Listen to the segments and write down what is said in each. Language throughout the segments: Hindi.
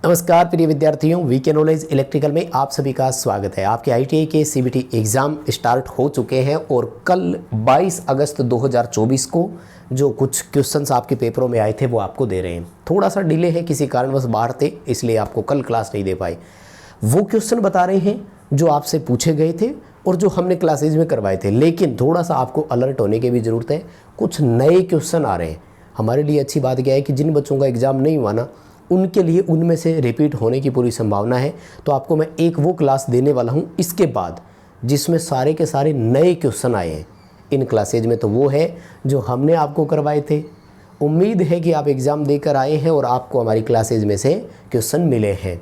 नमस्कार प्रिय विद्यार्थियों, वीके नॉलेज इलेक्ट्रिकल में आप सभी का स्वागत है। आपके आईटीआई के सीबीटी एग्ज़ाम स्टार्ट हो चुके हैं और कल 22 अगस्त 2024 को जो कुछ क्वेश्चंस आपके पेपरों में आए थे वो आपको दे रहे हैं। थोड़ा सा डिले है, किसी कारणवश बाहर थे इसलिए आपको कल क्लास नहीं दे पाए। वो क्वेश्चन बता रहे हैं जो आपसे पूछे गए थे और जो हमने क्लासेज में करवाए थे, लेकिन थोड़ा सा आपको अलर्ट होने की भी ज़रूरत है। कुछ नए क्वेश्चन आ रहे हैं। हमारे लिए अच्छी बात क्या है कि जिन बच्चों का एग्ज़ाम नहीं हुआ ना, उनके लिए उनमें से रिपीट होने की पूरी संभावना है। तो आपको मैं एक वो क्लास देने वाला हूँ इसके बाद जिसमें सारे के सारे नए क्वेश्चन आए हैं। इन क्लासेज में तो वो है जो हमने आपको करवाए थे। उम्मीद है कि आप एग्ज़ाम देकर आए हैं और आपको हमारी क्लासेज में से क्वेश्चन मिले हैं।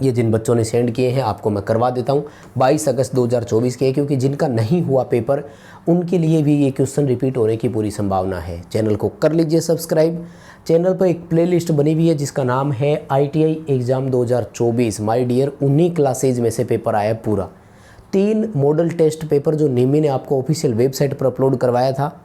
ये जिन बच्चों ने सेंड किए हैं आपको मैं करवा देता हूँ 22 अगस्त 2024 के, क्योंकि जिनका नहीं हुआ पेपर उनके लिए भी ये क्वेश्चन रिपीट होने की पूरी संभावना है। चैनल को कर लीजिए सब्सक्राइब। चैनल पर एक प्लेलिस्ट बनी हुई है जिसका नाम है आईटीआई एग्ज़ाम 2024 माय डियर। उन्हीं क्लासेज में से पेपर आया पूरा। 3 मॉडल टेस्ट पेपर जो निमी ने आपको ऑफिशियल वेबसाइट पर अपलोड करवाया था,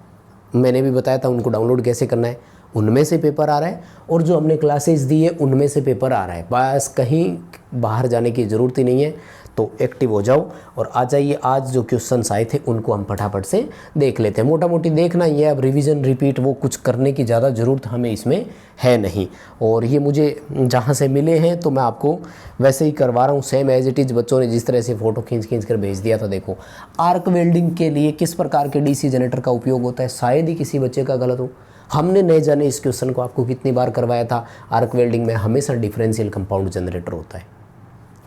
मैंने भी बताया था उनको डाउनलोड कैसे करना है, उनमें से पेपर आ रहा है। और जो हमने क्लासेस दी है उनमें से पेपर आ रहा है। बस कहीं बाहर जाने की ज़रूरत ही नहीं है, तो एक्टिव हो जाओ और आ जाइए। आज जो क्वेश्चंस आए थे उनको हम फटाफट से देख लेते हैं। मोटा मोटी देखना ही है, अब रिवीजन रिपीट वो कुछ करने की ज़्यादा ज़रूरत हमें इसमें है नहीं। और ये मुझे जहाँ से मिले हैं तो मैं आपको वैसे ही करवा रहा हूँ, सेम एज इट इज़। बच्चों ने जिस तरह से फ़ोटो खींच कर भेज दिया था। देखो, आर्क वेल्डिंग के लिए किस प्रकार के डीसी जनरेटर का उपयोग होता है, शायद ही किसी बच्चे का गलत हो। हमने नए जाने इस क्वेश्चन को आपको कितनी बार करवाया था। आर्क वेल्डिंग में हमेशा डिफरेंशियल कंपाउंड जनरेटर होता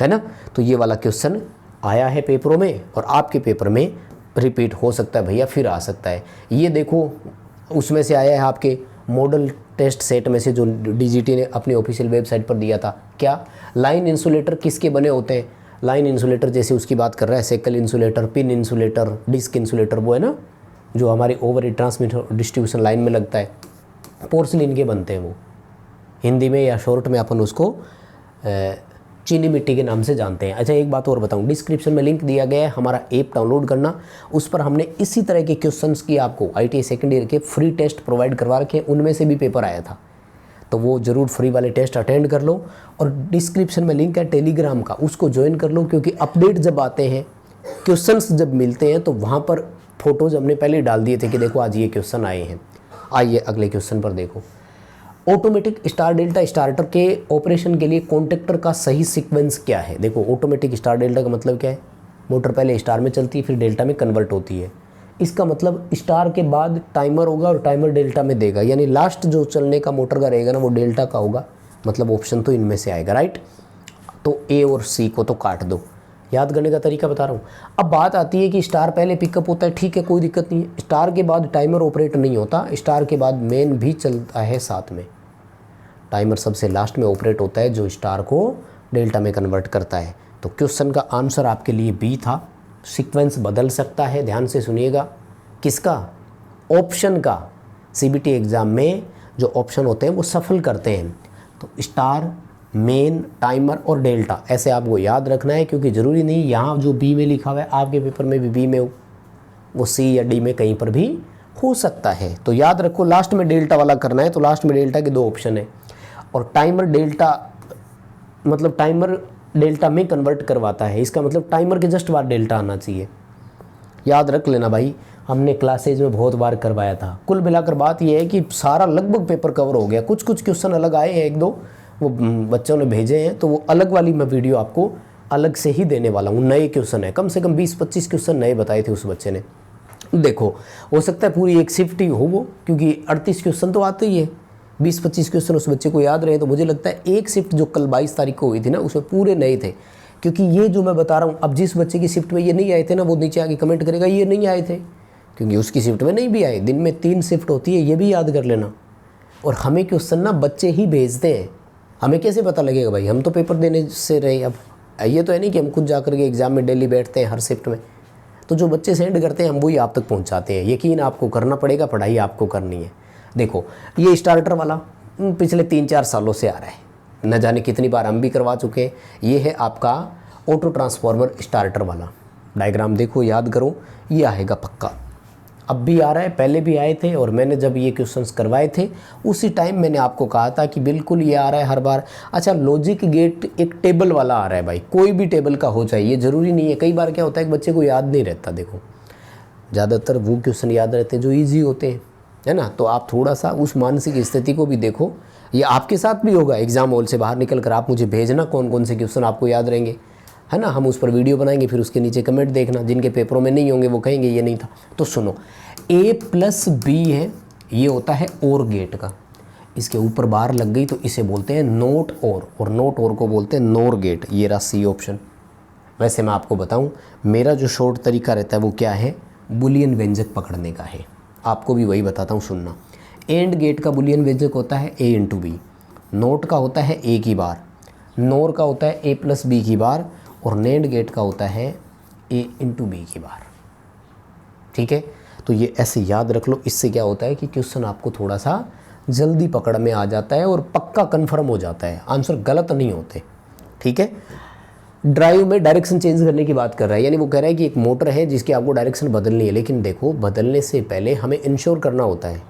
है ना। तो ये वाला क्वेश्चन आया है पेपरों में और आपके पेपर में रिपीट हो सकता है भैया, फिर आ सकता है। ये देखो, उसमें से आया है आपके मॉडल टेस्ट सेट में से जो डीजीटी ने अपनी ऑफिशियल वेबसाइट पर दिया था। क्या लाइन इंसुलेटर किसके बने होते हैं? लाइन इंसुलेटर जैसे उसकी बात कर रहा है, shackle insulator, pin insulator, disc insulator, वो है ना जो हमारी ओवर ट्रांसमिशन डिस्ट्रीब्यूशन लाइन में लगता है। पोर्सिलिन के बनते हैं वो, हिंदी में या शॉर्ट में अपन उसको चीनी मिट्टी के नाम से जानते हैं। अच्छा, एक बात और बताऊं, डिस्क्रिप्शन में लिंक दिया गया है हमारा ऐप डाउनलोड करना। उस पर हमने इसी तरह के क्वेश्चंस की आपको आईटीआई सेकेंड ईयर के फ्री टेस्ट प्रोवाइड करवा रखे हैं, उनमें से भी पेपर आया था। तो वो ज़रूर फ्री वाले टेस्ट अटेंड कर लो। और डिस्क्रिप्शन में लिंक है टेलीग्राम का, उसको ज्वाइन कर लो, क्योंकि अपडेट जब आते हैं, क्वेश्चंस जब मिलते हैं तो वहाँ पर फोटोज़ हमने पहले डाल दिए थे कि देखो आज ये क्वेश्चन आए हैं। आइए अगले क्वेश्चन पर देखो। ऑटोमेटिक स्टार डेल्टा स्टार्टर के ऑपरेशन के लिए कॉन्टेक्टर का सही सीक्वेंस क्या है? देखो, ऑटोमेटिक स्टार डेल्टा का मतलब क्या है? मोटर पहले स्टार में चलती है फिर डेल्टा में कन्वर्ट होती है। इसका मतलब स्टार के बाद टाइमर होगा और टाइमर डेल्टा में देगा, यानी लास्ट जो चलने का मोटर का रहेगा ना वो डेल्टा का होगा। मतलब ऑप्शन तो इनमें से आएगा, राइट। तो ए और सी को तो काट दो। याद करने का तरीका बता रहा हूँ। अब बात आती है कि स्टार पहले पिकअप होता है, ठीक है, कोई दिक्कत नहीं है। स्टार के बाद टाइमर ऑपरेट नहीं होता, स्टार के बाद मेन भी चलता है साथ में। टाइमर सबसे लास्ट में ऑपरेट होता है जो स्टार को डेल्टा में कन्वर्ट करता है। तो क्वेश्चन का आंसर आपके लिए बी था। सीक्वेंस बदल सकता है, ध्यान से सुनिएगा। किसका? ऑप्शन का। सीबीटी एग्ज़ाम में जो ऑप्शन होते हैं वो सफल करते हैं। तो स्टार, मेन, टाइमर और डेल्टा, ऐसे आपको याद रखना है, क्योंकि ज़रूरी नहीं यहाँ जो बी में लिखा हुआ है आपके पेपर में भी बी में हो, वो सी या डी में कहीं पर भी हो सकता है। तो याद रखो, लास्ट में डेल्टा वाला करना है। तो लास्ट में डेल्टा के 2 ऑप्शन है। और टाइमर डेल्टा मतलब टाइमर डेल्टा में कन्वर्ट करवाता है, इसका मतलब टाइमर के जस्ट बाद डेल्टा आना चाहिए। याद रख लेना भाई, हमने क्लासेज में बहुत बार करवाया था। कुल मिलाकर बात यह है कि सारा लगभग पेपर कवर हो गया। कुछ कुछ क्वेश्चन अलग आए हैं, 1-2 वो बच्चों ने भेजे हैं, तो वो अलग वाली मैं वीडियो आपको अलग से ही देने वाला हूँ। नए क्वेश्चन है, कम से कम 20-25 क्वेश्चन नए बताए थे उस बच्चे ने। देखो, हो सकता है पूरी एक शिफ्ट ही हो वो, क्योंकि 38 क्वेश्चन तो आते ही है। 20-25 क्वेश्चन उस बच्चे को याद रहे, तो मुझे लगता है एक शिफ्ट जो कल 22 तारीख को हुई थी ना, उसमें पूरे नए थे। क्योंकि ये जो मैं बता रहा हूँ, अब जिस बच्चे की शिफ्ट में ये नहीं आए थे ना, वो नीचे आके कमेंट करेगा ये नहीं आए थे, क्योंकि उसकी शिफ्ट में नहीं भी आए। दिन में 3 शिफ्ट होती है, ये भी याद कर लेना। और हमें क्वेश्चन ना बच्चे ही भेजते हैं, हमें कैसे पता लगेगा भाई? हम तो पेपर देने से रहे। अब ये तो है नहीं कि हम खुद जाकर के एग्ज़ाम में डेली बैठते हैं हर शिफ्ट में। तो जो बच्चे सेंड करते हैं हम वही आप तक पहुंचाते हैं। यकीन आपको करना पड़ेगा, पढ़ाई आपको करनी है। देखो, ये स्टार्टर वाला पिछले 3-4 सालों से आ रहा है, न जाने कितनी बार हम भी करवा चुके हैं। ये है आपका ऑटो ट्रांसफार्मर स्टार्टर वाला डायग्राम। देखो, याद करो, ये आएगा पक्का। अब भी आ रहा है, पहले भी आए थे, और मैंने जब ये क्वेश्चंस करवाए थे उसी टाइम मैंने आपको कहा था कि बिल्कुल ये आ रहा है हर बार। अच्छा, लॉजिक गेट एक टेबल वाला आ रहा है भाई, कोई भी टेबल का हो जाए, ये ज़रूरी नहीं है। कई बार क्या होता है कि बच्चे को याद नहीं रहता, देखो ज़्यादातर वो क्वेश्चन याद रहते हैं जो ईजी होते हैं, है ना। तो आप थोड़ा सा उस मानसिक स्थिति को भी देखो, ये आपके साथ भी होगा। एग्ज़ाम हॉल से बाहर निकल कर आप मुझे भेजना कौन कौन से क्वेश्चन आपको याद रहेंगे, है ना। हम उस पर वीडियो बनाएंगे, फिर उसके नीचे कमेंट देखना, जिनके पेपरों में नहीं होंगे वो कहेंगे ये नहीं था। तो सुनो, A+B है, ये होता है और गेट का, इसके ऊपर बार लग गई तो इसे बोलते हैं नोट और नोट और को बोलते हैं नोर गेट। ये रहा सी ऑप्शन। वैसे मैं आपको बताऊं, मेरा जो शॉर्ट तरीका रहता है वो क्या है, बुलियन व्यंजक पकड़ने का है। आपको भी वही बताता हूँ, सुनना। एंड गेट का बुलियन व्यंजक होता है A × B, नोट का होता है A की बार, नोर का होता है A+B की बार, और नेंड गेट का होता है A × B की बार। ठीक है, तो ये ऐसे याद रख लो। इससे क्या होता है कि क्वेश्चन आपको थोड़ा सा जल्दी पकड़ में आ जाता है और पक्का कंफर्म हो जाता है, आंसर गलत नहीं होते। ठीक है, ड्राइव में डायरेक्शन चेंज करने की बात कर रहा है, यानी वो कह रहा है कि एक मोटर है जिसकी आपको डायरेक्शन बदलनी है, लेकिन देखो बदलने से पहले हमें इंश्योर करना होता है।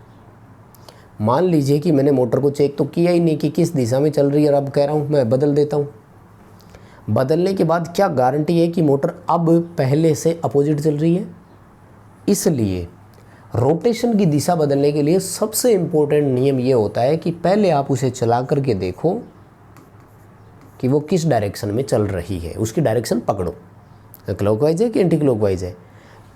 मान लीजिए कि मैंने मोटर को चेक तो किया ही नहीं कि किस दिशा में चल रही है, और अब कह रहा हूँ मैं बदल देता हूँ। बदलने के बाद क्या गारंटी है कि मोटर अब पहले से अपोजिट चल रही है। इसलिए रोटेशन की दिशा बदलने के लिए सबसे इम्पोर्टेंट नियम ये होता है कि पहले आप उसे चला करके देखो कि वो किस डायरेक्शन में चल रही है, उसकी डायरेक्शन पकड़ो, क्लॉकवाइज है कि एंटी क्लॉकवाइज है।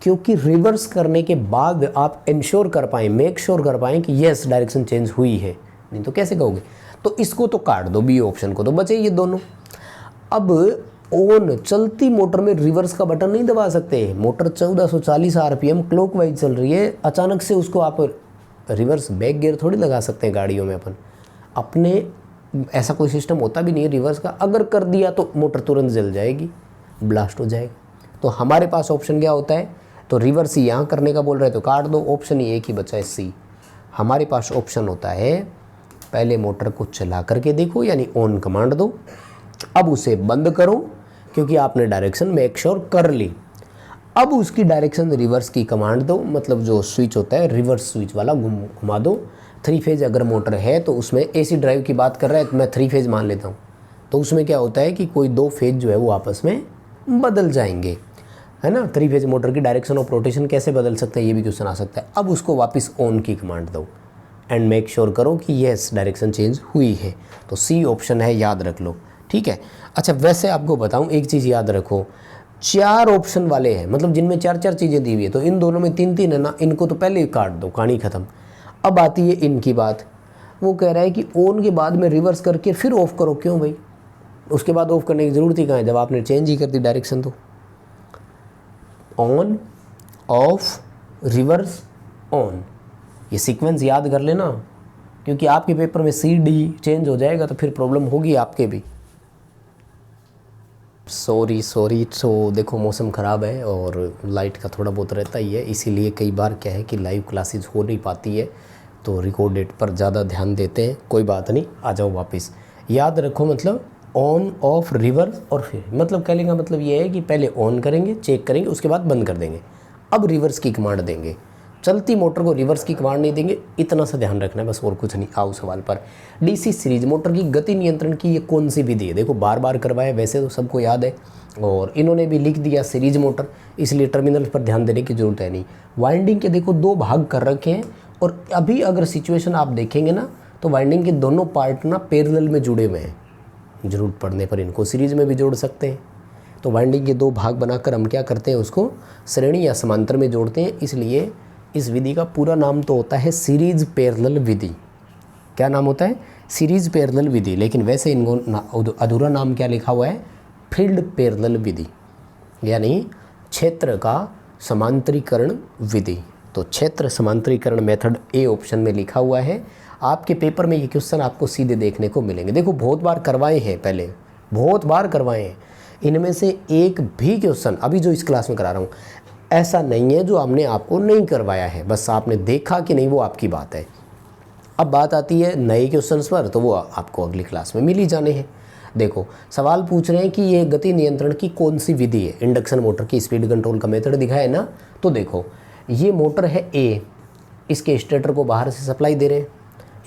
क्योंकि रिवर्स करने के बाद आप इंश्योर कर पाएँ, मेक श्योर कर पाएँ कि यस डायरेक्शन चेंज हुई है, नहीं तो कैसे कहोगे। तो इसको तो काट दो, बी ऑप्शन को, तो बचे ये दोनों। अब ऑन चलती मोटर में रिवर्स का बटन नहीं दबा सकते। मोटर 1440 RPM क्लॉकवाइज चल रही है, अचानक से उसको आप रिवर्स बैक गियर थोड़ी लगा सकते हैं गाड़ियों में अपन अपने, ऐसा कोई सिस्टम होता भी नहीं है रिवर्स का। अगर कर दिया तो मोटर तुरंत जल जाएगी, ब्लास्ट हो जाएगा। तो हमारे पास ऑप्शन क्या होता है, तो रिवर्स यहाँ करने का बोल रहे तो काट दो, ऑप्शन ही एक ही बचा है सी। हमारे पास ऑप्शन होता है पहले मोटर को चला करके देखो, यानी ऑन कमांड दो, अब उसे बंद करो क्योंकि आपने डायरेक्शन मेक श्योर कर ली। अब उसकी डायरेक्शन रिवर्स की कमांड दो, मतलब जो स्विच होता है रिवर्स स्विच वाला घुमा दो। 3 फेज अगर मोटर है तो उसमें AC ड्राइव की बात कर रहा है तो मैं 3 फेज मान लेता हूँ, तो उसमें क्या होता है कि कोई 2 फेज जो है वो आपस में बदल जाएंगे, है ना। 3 फेज मोटर की डायरेक्शन ऑफ रोटेशन कैसे बदल सकते हैं, ये भी क्वेश्चन आ सकता है। अब उसको वापस ऑन की कमांड दो एंड मेक श्योर करो कि येस डायरेक्शन चेंज हुई है। तो सी ऑप्शन है, याद रख लो। ठीक है, अच्छा वैसे आपको बताऊं एक चीज़ याद रखो, 4 ऑप्शन वाले हैं, मतलब जिनमें 4-4 चीज़ें दी हुई है, तो इन दोनों में 3-3 है ना, इनको तो पहले ही काट दो, कहानी ख़त्म। अब आती है इनकी बात। वो कह रहा है कि ऑन के बाद में रिवर्स करके फिर ऑफ करो, क्यों भाई, उसके बाद ऑफ करने की ज़रूरत ही कहाँ है जब आपने चेंज ही कर दी डायरेक्शन। तो ऑन ऑफ रिवर्स ऑन, ये सीक्वेंस याद कर लेना, क्योंकि आपके पेपर में CD चेंज हो जाएगा तो फिर प्रॉब्लम होगी आपके भी। सॉरी तो देखो मौसम ख़राब है और लाइट का थोड़ा बहुत रहता ही है, इसीलिए कई बार क्या है कि लाइव क्लासेस हो नहीं पाती है, तो रिकॉर्डेड पर ज़्यादा ध्यान देते हैं। कोई बात नहीं, आ जाओ वापस। याद रखो मतलब ऑन ऑफ रिवर्स, और फिर मतलब कहने का मतलब ये है कि पहले ऑन करेंगे, चेक करेंगे, उसके बाद बंद कर देंगे, अब रिवर्स की कमांड देंगे। चलती मोटर को रिवर्स की कमांड नहीं देंगे, इतना सा ध्यान रखना है बस, और कुछ नहीं। आओ सवाल पर। DC सीरीज मोटर की गति नियंत्रण की ये कौन सी विधि है, देखो बार बार करवाया, वैसे तो सबको याद है, और इन्होंने भी लिख दिया सीरीज मोटर, इसलिए टर्मिनल पर ध्यान देने की ज़रूरत है नहीं। वाइंडिंग के देखो 2 भाग कर रखे हैं, और अभी अगर सिचुएशन आप देखेंगे ना तो वाइंडिंग के दोनों पार्ट ना पैरेलल में जुड़े हुए हैं, ज़रूरत पड़ने पर इनको सीरीज में भी जोड़ सकते हैं। तो वाइंडिंग के 2 भाग बनाकर हम क्या करते हैं, उसको श्रेणी या समांतर में जोड़ते हैं, इसलिए इस विधि का पूरा नाम तो होता है सीरीज पैरेलल विधि। क्या नाम होता है, सीरीज पैरेलल विधि, लेकिन वैसे इनको अधूरा नाम क्या लिखा हुआ है, फील्ड पैरेलल विधि, यानी क्षेत्र का समांतरीकरण विधि। तो क्षेत्र समांतरीकरण मेथड A ऑप्शन में लिखा हुआ है। आपके पेपर में ये क्वेश्चन आपको सीधे देखने को मिलेंगे। देखो बहुत बार करवाए हैं, पहले बहुत बार करवाए हैं, इनमें से एक भी क्वेश्चन अभी जो इस क्लास में करा रहा हूँ ऐसा नहीं है जो हमने आपको नहीं करवाया है, बस आपने देखा कि नहीं वो आपकी बात है। अब बात आती है नए क्वेश्चंस पर, तो वो आपको अगली क्लास में मिल ही जाने हैं। देखो सवाल पूछ रहे हैं कि ये गति नियंत्रण की कौन सी विधि है, इंडक्शन मोटर की स्पीड कंट्रोल का मेथड दिखाया है ना। तो देखो ये मोटर है ए, इसके स्टेटर को बाहर से सप्लाई दे रहे हैं,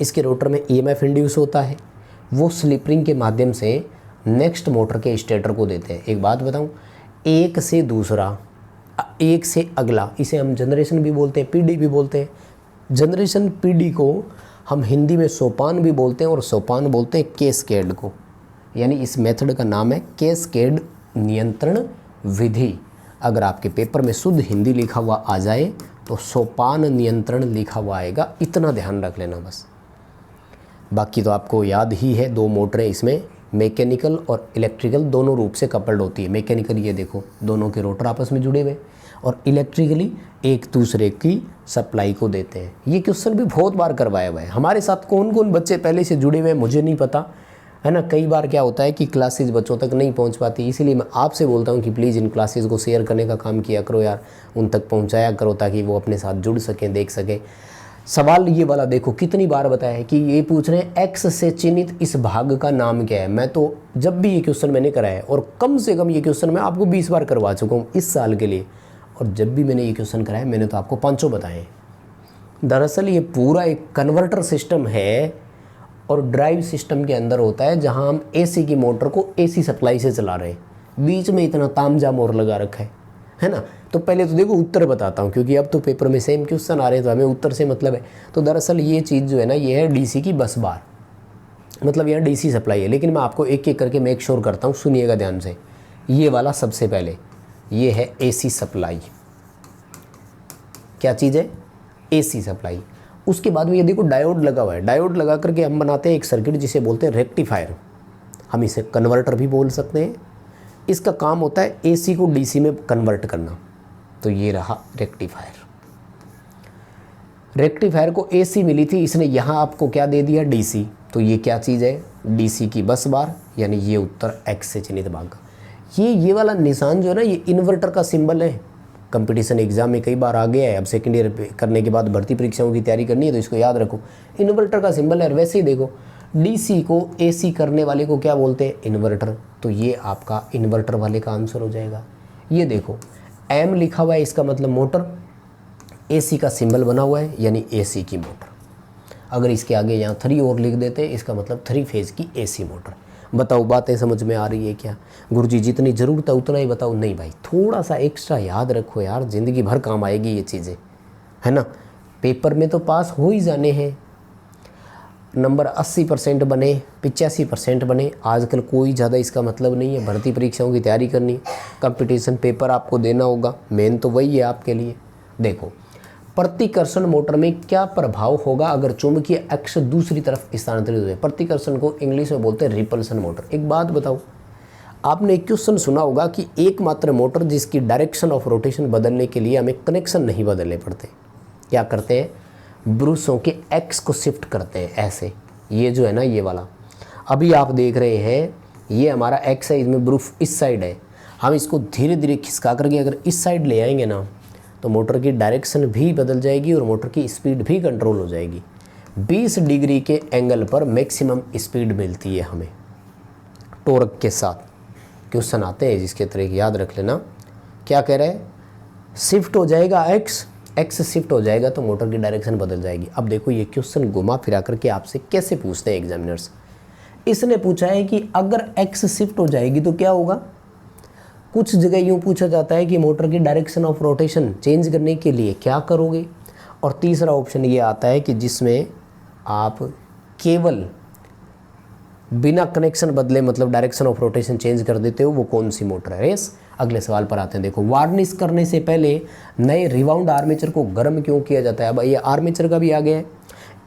इसके रोटर में ईएमएफ इंड्यूस होता है, वो स्लिप रिंग के माध्यम से नेक्स्ट मोटर के स्टेटर को देते हैं। एक बात बताऊं, एक से दूसरा, एक से अगला, इसे हम जनरेशन भी बोलते हैं, पीढ़ी भी बोलते हैं। जनरेशन पीढ़ी को हम हिंदी में सोपान भी बोलते हैं और सोपान बोलते हैं कैस्केड को, यानी इस मेथड का नाम है कैस्केड नियंत्रण विधि। अगर आपके पेपर में शुद्ध हिंदी लिखा हुआ आ जाए तो सोपान नियंत्रण लिखा हुआ आएगा, इतना ध्यान रख लेना बस। बाकी तो आपको याद ही है, दो मोटरें इसमें मैकेनिकल और इलेक्ट्रिकल दोनों रूप से कपल्ड होती है। मैकेनिकल ये देखो दोनों के रोटर आपस में जुड़े हुए, और इलेक्ट्रिकली एक दूसरे की सप्लाई को देते हैं। ये क्वेश्चन भी बहुत बार करवाया हुआ है। हमारे साथ कौन कौन बच्चे पहले से जुड़े हुए हैं मुझे नहीं पता, है ना। कई बार क्या होता है कि क्लासेज बच्चों तक नहीं पहुंच पाती, इसीलिए मैं आपसे बोलता हूं कि प्लीज़ इन क्लासेज को शेयर करने का काम किया करो यार, उन तक पहुंचाया करो ताकि वो अपने साथ जुड़ सकें, देख सकें। सवाल ये वाला देखो कितनी बार बताया है कि ये पूछ रहे हैं एक्स से चिन्हित इस भाग का नाम क्या है। मैं तो जब भी ये क्वेश्चन मैंने कराया है, और कम से कम ये क्वेश्चन मैं आपको 20 बार करवा चुका हूँ इस साल के लिए, और जब भी मैंने ये क्वेश्चन कराया मैंने तो आपको 500 बताए। दरअसल ये पूरा एक कन्वर्टर सिस्टम है और ड्राइव सिस्टम के अंदर होता है, जहाँ हम एसी की मोटर को एसी सप्लाई से चला रहे हैं, बीच में इतना तामझाम और लगा रखा है ना। तो पहले तो देखो उत्तर बताता हूँ, क्योंकि अब तो पेपर में सेम क्वेश्चन आ रहे हैं तो हमें उत्तर से मतलब है। तो दरअसल ये चीज़ जो है ना, ये है डीसी की बस बार, मतलब यहाँ डीसी सप्लाई है। लेकिन मैं आपको एक एक करके मेक श्योर करता हूँ, सुनिएगा ध्यान से। ये वाला सबसे पहले, ये है एसी सप्लाई। क्या चीज़ है? AC supply. उसके बाद में ये देखो डायोड लगा हुआ है, डायोड लगा करके हम बनाते हैं एक सर्किट जिसे बोलते हैं रेक्टिफायर। हम इसे कन्वर्टर भी बोल सकते हैं। इसका काम होता है एसी को डीसी में कन्वर्ट करना। तो ये रहा रेक्टिफायर। रेक्टिफायर को एसी मिली थी, इसने यहाँ आपको क्या दे दिया? डीसी। तो ये क्या चीज़ है? डीसी की बस बार, यानी ये उत्तर एक्स से चिन्हित भाग का। ये वाला निशान जो है ना, ये इन्वर्टर का सिंबल है। कंपटीशन एग्जाम में कई बार आ गया है। अब सेकेंड ईयर करने के बाद भर्ती परीक्षाओं की तैयारी करनी है तो इसको याद रखो, इन्वर्टर का सिंबल है। और वैसे ही देखो, डीसी को एसी करने वाले को क्या बोलते हैं? इन्वर्टर। तो ये आपका इन्वर्टर वाले का आंसर हो जाएगा। ये देखो एम लिखा हुआ है, इसका मतलब मोटर, एसी का सिंबल बना हुआ है यानी एसी की मोटर। अगर इसके आगे यहाँ 3 और लिख देते, इसका मतलब 3 फेज की एसी मोटर। बताओ बातें समझ में आ रही है क्या? गुरुजी जितनी ज़रूरत है उतना ही बताओ। नहीं भाई, थोड़ा सा एक्स्ट्रा याद रखो यार, ज़िंदगी भर काम आएगी ये चीज़ें, है ना। पेपर में तो पास हो ही जाने हैं, नंबर 80% बने, 85% बने, आजकल कोई ज़्यादा इसका मतलब नहीं है। भर्ती परीक्षाओं की तैयारी करनी, कंपटीशन पेपर आपको देना होगा, मेन तो वही है आपके लिए। देखो, प्रतिकर्षण मोटर में क्या प्रभाव होगा अगर चुंबकीय अक्ष दूसरी तरफ स्थानांतरित हो जाए? प्रतिकर्षण को इंग्लिश में बोलते हैं रिपल्सन मोटर। एक बात बताओ, आपने एक क्वेश्चन सुना होगा कि एकमात्र मोटर जिसकी डायरेक्शन ऑफ रोटेशन बदलने के लिए हमें कनेक्शन नहीं बदलने पड़ते। क्या करते हैं? ब्रूसों के एक्स को शिफ्ट करते हैं ऐसे। ये जो है ना, ये वाला अभी आप देख रहे हैं, ये हमारा एक्स है, इसमें ब्रूफ इस साइड है। हम इसको धीरे धीरे खिसका करके अगर इस साइड ले आएंगे ना, तो मोटर की डायरेक्शन भी बदल जाएगी और मोटर की स्पीड भी कंट्रोल हो जाएगी। 20 डिग्री के एंगल पर मैक्सिमम स्पीड मिलती है हमें टॉर्क के साथ। क्वेश्चन आते हैं जिसके तरह याद रख लेना। क्या कह रहे हैं? शिफ्ट हो जाएगा एक्स, एक्स शिफ्ट हो जाएगा तो मोटर की डायरेक्शन बदल जाएगी। अब देखो ये क्वेश्चन घुमा फिरा करके आपसे कैसे पूछते हैं एग्जामिनर्स। इसने पूछा है कि अगर एक्स शिफ्ट हो जाएगी तो क्या होगा। कुछ जगह यूँ पूछा जाता है कि मोटर की डायरेक्शन ऑफ रोटेशन चेंज करने के लिए क्या करोगे। और तीसरा ऑप्शन ये आता है कि जिसमें आप केवल बिना कनेक्शन बदले, मतलब डायरेक्शन ऑफ रोटेशन चेंज कर देते हो, वो कौन सी मोटर है। यस, अगले सवाल पर आते हैं। देखो, वार्निश करने से पहले नए रिवाउंड आर्मेचर को गर्म क्यों किया जाता है? अब ये आर्मेचर का भी आ गया है,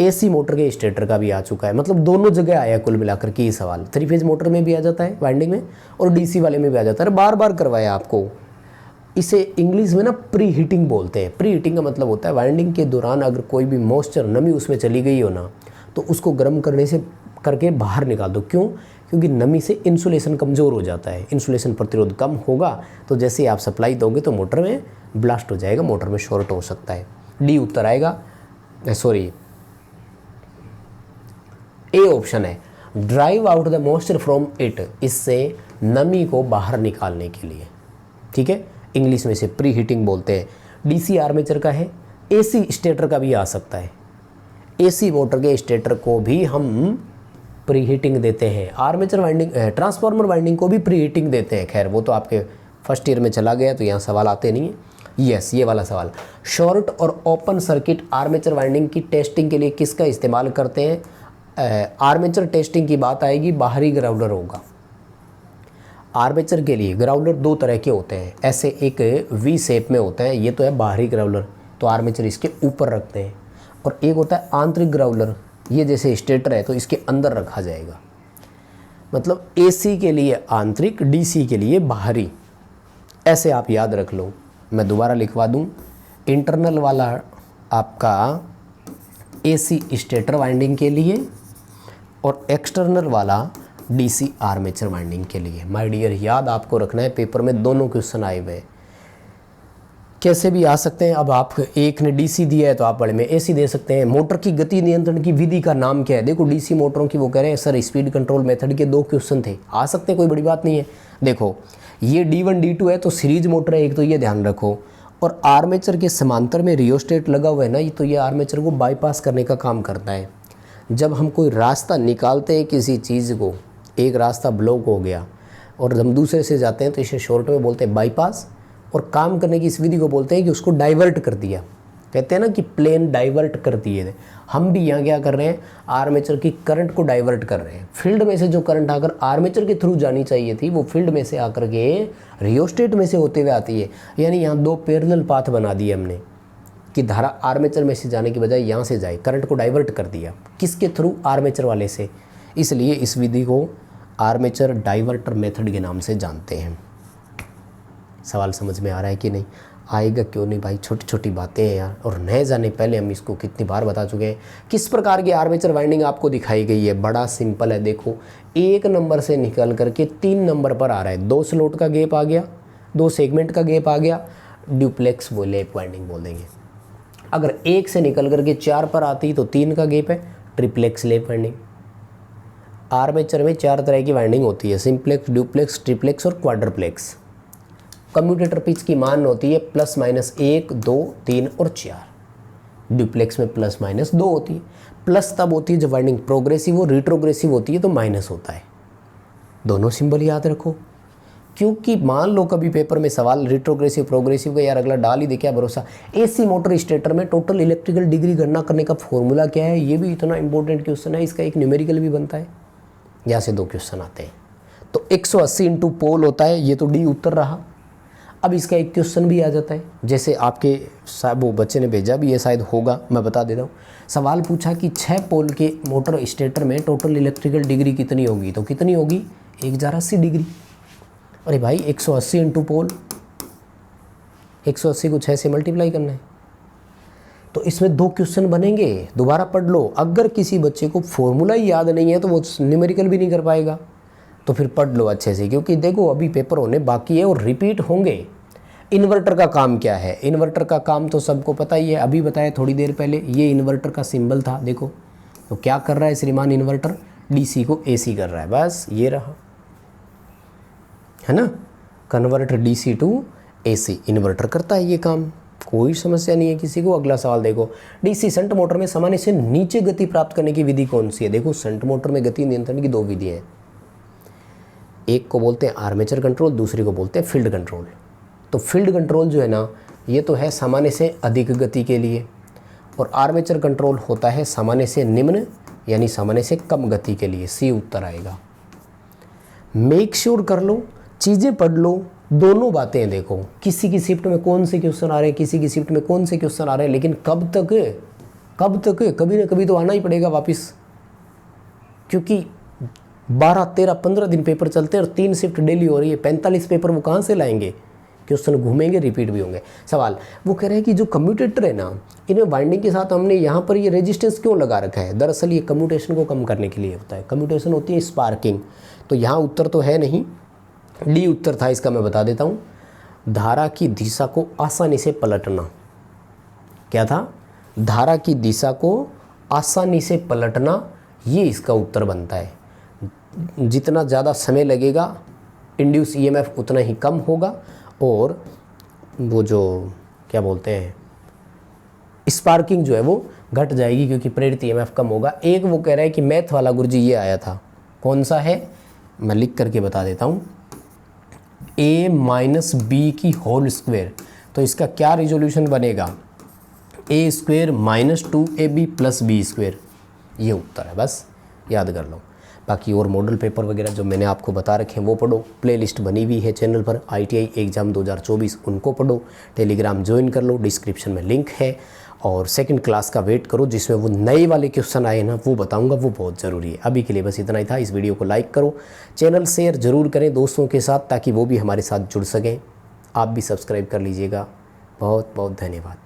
एसी मोटर के स्टेटर का भी आ चुका है, मतलब दोनों जगह आया कुल मिलाकर के ये सवाल। 3 फेज मोटर में भी आ जाता है वाइंडिंग में, और डीसी वाले में भी आ जाता है। बार बार करवाया आपको। इसे इंग्लिश में ना प्री हीटिंग बोलते हैं। प्री हीटिंग का मतलब होता है वाइंडिंग के दौरान अगर कोई भी मॉइस्चर, नमी उसमें चली गई हो ना, तो उसको गर्म करने से करके बाहर निकाल दो। क्यों? क्योंकि नमी से इंसुलेशन कमज़ोर हो जाता है, इंसुलेशन प्रतिरोध कम होगा, तो जैसे ही आप सप्लाई दोगे तो मोटर में ब्लास्ट हो जाएगा, मोटर में शॉर्ट हो सकता है। डी उत्तर आएगा, सॉरी ए ऑप्शन है, drive out the moisture from it, इससे नमी को बाहर निकालने के लिए। ठीक है, इंग्लिश में इसे प्री हीटिंग बोलते हैं। डीसी आर्मेचर का है, एसी स्टेटर का भी आ सकता है। एसी मोटर के स्टेटर को भी हम प्री हीटिंग देते हैं, आर्मेचर वाइंडिंग ट्रांसफार्मर वाइंडिंग को भी प्री हीटिंग देते हैं। खैर वो तो आपके फर्स्ट ईयर में चला गया तो यहाँ सवाल आते नहीं है। यस, ये वाला सवाल, शॉर्ट और ओपन सर्किट आर्मेचर वाइंडिंग की टेस्टिंग के लिए किसका इस्तेमाल करते हैं? आर्मेचर टेस्टिंग की बात आएगी, बाहरी ग्राउंडर होगा। आर्मेचर के लिए ग्राउंडर दो तरह के होते हैं, ऐसे एक वी शेप में होता है, ये तो है बाहरी ग्राउंडर, तो आर्मेचर इसके ऊपर रखते हैं, और एक होता है आंतरिक ग्राउंडर, ये जैसे स्टेटर है तो इसके अंदर रखा जाएगा। मतलब एसी के लिए आंतरिक, डीसी के लिए बाहरी, ऐसे आप याद रख लो। मैं दोबारा लिखवा दूं, इंटरनल वाला आपका एसी स्टेटर वाइंडिंग के लिए और एक्सटर्नल वाला डीसी आर्मेचर वाइंडिंग के लिए। माय डियर, याद आपको रखना है, पेपर में दोनों क्वेश्चन आए हुए हैं, कैसे भी आ सकते हैं। अब आप एक ने डीसी दिया है तो आप बड़े में एसी दे सकते हैं। मोटर की गति नियंत्रण की विधि का नाम क्या है? देखो डीसी मोटरों की वो कह रहे हैं सर स्पीड कंट्रोल मेथड के 2 क्वेश्चन थे, आ सकते हैं, कोई बड़ी बात नहीं है। देखो ये D1 D2 है तो सीरीज मोटर है एक, तो ये ध्यान रखो, और आर्मेचर के समांतर में रियोस्टेट लगा हुआ है ना, तो ये आर्मेचर को बाईपास करने का काम करता है। जब हम कोई रास्ता निकालते हैं किसी चीज़ को, एक रास्ता ब्लॉक हो गया और हम दूसरे से जाते हैं तो इसे शॉर्ट में बोलते हैं बाईपास, और काम करने की इस विधि को बोलते हैं कि उसको डाइवर्ट कर दिया। कहते हैं ना कि प्लेन डाइवर्ट कर दिए थे। हम भी यहाँ क्या कर रहे हैं, आर्मेचर की करंट को डाइवर्ट कर रहे हैं। फील्ड में से जो करंट आकर आर्मेचर के थ्रू जानी चाहिए थी वो फील्ड में से आकर के रियोस्टेट में से होते हुए आती है। यानी यहाँ 2 पैरेलल पाथ बना दिए हमने कि धारा आर्मेचर में से जाने की बजाय यहाँ से जाए, करंट को डाइवर्ट कर दिया। किसके थ्रू? आर्मेचर वाले से। इसलिए इस विधि को आर्मेचर डाइवर्टर मेथड के नाम से जानते हैं। सवाल समझ में आ रहा है कि नहीं? आएगा क्यों नहीं भाई, छोटी छोटी बातें हैं यार, और नए जाने पहले हम इसको कितनी बार बता चुके हैं। किस प्रकार की आर्मेचर वाइंडिंग आपको दिखाई गई है? बड़ा सिंपल है, देखो 1 नंबर से निकल करके 3 नंबर पर आ रहा है। 2 स्लॉट का गैप आ गया, 2 सेगमेंट का गैप आ गया, ड्यूप्लेक्स वो लैप वाइंडिंग बोल देंगे। अगर 1 से निकल करके 4 पर आती तो 3 का गैप है, ट्रिप्लेक्स लैप वाइंडिंग। आर्मेचर में 4 तरह की वाइंडिंग होती है, सिंप्लेक्स, ड्यूप्लेक्स, ट्रिप्लेक्स और क्वाड्रप्लेक्स। कम्यूटेटर पिच की मान होती है +-1, 2, 3 और 4। ड्यूप्लेक्स में +-2 होती है। प्लस तब होती है जब वाइंडिंग प्रोग्रेसिव हो, रिट्रोग्रेसिव होती है तो माइनस होता है। दोनों सिंबल याद रखो, क्योंकि मान लो कभी पेपर में सवाल रिट्रोग्रेसिव प्रोग्रेसिव का यार अगला डाल ही दे, क्या भरोसा। एसी मोटर स्टेटर में टोटल इलेक्ट्रिकल डिग्री गणना करने का फॉर्मूला क्या है? ये भी इतना इंपॉर्टेंट क्वेश्चन है, इसका एक न्यूमेरिकल भी बनता है। यहाँ से 2 क्वेश्चन आते हैं। तो 180 इंटू पोल होता है, ये तो डी उत्तर रहा। अब इसका एक क्वेश्चन भी आ जाता है, जैसे आपके वो बच्चे ने भेजा भी, ये शायद होगा, मैं बता देता हूँ। सवाल पूछा कि 6 पोल के मोटर स्टेटर में टोटल इलेक्ट्रिकल डिग्री कितनी होगी? तो कितनी होगी? 1080 डिग्री। अरे भाई 180 इंटू पोल, 180 को 6 से मल्टीप्लाई करना है, तो इसमें 2 क्वेश्चन बनेंगे। दोबारा पढ़ लो, अगर किसी बच्चे को फॉर्मूला ही याद नहीं है तो वो न्यूमेरिकल भी नहीं कर पाएगा, तो फिर पढ़ लो अच्छे से, क्योंकि देखो अभी पेपर होने बाकी है और रिपीट होंगे। इन्वर्टर का काम क्या है? इन्वर्टर का काम तो सबको पता ही है, अभी बताया थोड़ी देर पहले, ये इन्वर्टर का सिंबल था। देखो तो क्या कर रहा है श्रीमान इन्वर्टर? डीसी को एसी कर रहा है, बस ये रहा, है ना। Convert DC to AC, inverter करता है ये काम, कोई समस्या नहीं है किसी को। अगला सवाल देखो, डीसी शंट मोटर में सामान्य से नीचे गति प्राप्त करने की विधि कौन सी है? देखो शंट मोटर में गति नियंत्रण की 2 विधियाँ हैं, एक को बोलते हैं आर्मेचर कंट्रोल, दूसरी को बोलते हैं फील्ड कंट्रोल। तो फील्ड कंट्रोल जो है ना, ये तो है सामान्य से अधिक गति के लिए, और आर्मेचर कंट्रोल होता है सामान्य से निम्न यानी सामान्य से कम गति के लिए। सी उत्तर आएगा। मेक श्योर कर लो, चीज़ें पढ़ लो, दोनों बातें देखो, किसी की शिफ्ट में कौन से क्वेश्चन आ रहे हैं, किसी की शिफ्ट में कौन से क्वेश्चन आ रहे हैं, लेकिन कब तक कभी ना कभी तो आना ही पड़ेगा वापस, क्योंकि 12, 13, 15 दिन पेपर चलते हैं और 3 शिफ्ट डेली हो रही है, 45 पेपर वो कहाँ से लाएंगे? क्वेश्चन घूमेंगे, रिपीट भी होंगे। सवाल वो कह रहे हैं कि जो कम्यूटेटर है ना, इनमें वाइंडिंग के साथ हमने यहाँ पर ये रेजिस्टेंस क्यों लगा रखा है? दरअसल ये कम्यूटेशन को कम करने के लिए होता है। कम्यूटेशन होती है स्पार्किंग। तो यहाँ उत्तर तो है नहीं, डी उत्तर था इसका, मैं बता देता हूँ। धारा की दिशा को आसानी से पलटना। क्या था? धारा की दिशा को आसानी से पलटना, ये इसका उत्तर बनता है। जितना ज़्यादा समय लगेगा इंड्यूस ईएमएफ उतना ही कम होगा, और वो जो क्या बोलते हैं, स्पार्किंग जो है वो घट जाएगी क्योंकि प्रेरित ईएमएफ कम होगा। एक वो कह रहा है कि मैथ वाला गुरुजी ये आया था, कौन सा है, मैं लिख करके बता देता हूँ, a माइनस बी की होल स्क्वायर। तो इसका क्या रिजोल्यूशन बनेगा, a square minus 2ab plus B square, ये उत्तर है, बस याद कर लो। बाकी और मॉडल पेपर वगैरह जो मैंने आपको बता रखे हैं वो पढ़ो, प्लेलिस्ट बनी हुई है चैनल पर ITI एग्ज़ाम 2024, उनको पढ़ो, टेलीग्राम ज्वाइन कर लो, डिस्क्रिप्शन में लिंक है। और सेकंड क्लास का वेट करो जिसमें वो नए वाले क्वेश्चन आए ना वो बताऊंगा, वो बहुत ज़रूरी है। अभी के लिए बस इतना ही था। इस वीडियो को लाइक करो, चैनल शेयर ज़रूर करें दोस्तों के साथ ताकि वो भी हमारे साथ जुड़ सकें। आप भी सब्सक्राइब कर लीजिएगा। बहुत बहुत धन्यवाद।